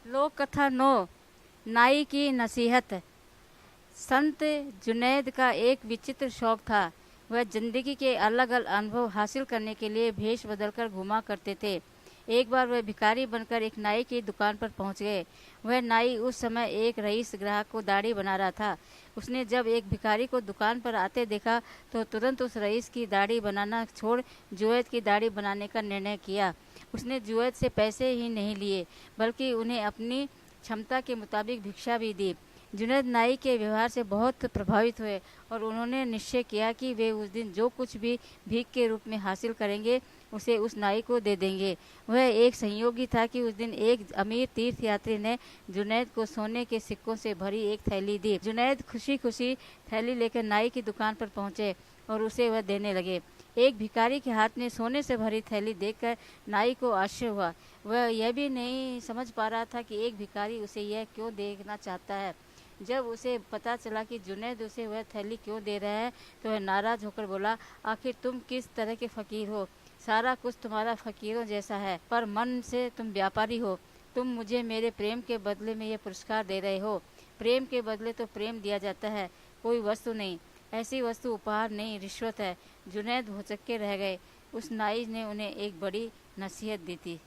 लोक कथा 9। नाई की नसीहत। संत जुनैद का एक विचित्र शौक था। वह जिंदगी के अलग अलग अनुभव हासिल करने के लिए भेष बदलकर घुमा करते थे। एक बार वह भिखारी बनकर एक नाई की दुकान पर पहुंच गए। वह नाई उस समय एक रईस ग्राहक को दाढ़ी बना रहा था। उसने जब एक भिखारी को दुकान पर आते देखा तो तुरंत उस रईस की दाढ़ी बनाना छोड़ जुवैद की दाढ़ी बनाने का निर्णय किया। उसने जुवैद से पैसे ही नहीं लिए बल्कि उन्हें अपनी क्षमता के मुताबिक भिक्षा भी दी। जुनैद नाई के व्यवहार से बहुत प्रभावित हुए और उन्होंने निश्चय किया कि वे उस दिन जो कुछ भी भीख के रूप में हासिल करेंगे उसे उस नाई को दे देंगे। वह एक संयोगी था कि उस दिन एक अमीर तीर्थयात्री ने जुनैद को सोने के सिक्कों से भरी एक थैली दी। जुनैद खुशी खुशी थैली लेकर नाई की दुकान पर पहुंचे और उसे वह देने लगे। एक भिखारी के हाथ में सोने से भरी थैली देखकर नाई को आश्चर्य हुआ। वह यह भी नहीं समझ पा रहा था कि एक भिखारी उसे यह क्यों देखना चाहता है। जब उसे पता चला कि जुनैद उसे वह थैली क्यों दे रहा है तो वह नाराज होकर बोला, आखिर तुम किस तरह के फकीर हो? सारा कुछ तुम्हारा फकीरों जैसा है, पर मन से तुम व्यापारी हो। तुम मुझे मेरे प्रेम के बदले में यह पुरस्कार दे रहे हो। प्रेम के बदले तो प्रेम दिया जाता है, कोई वस्तु नहीं। ऐसी वस्तु उपहार नहीं, रिश्वत है। जुनैद भौचक्के रह गए। उस नाई ने उन्हें एक बड़ी नसीहत दी थी।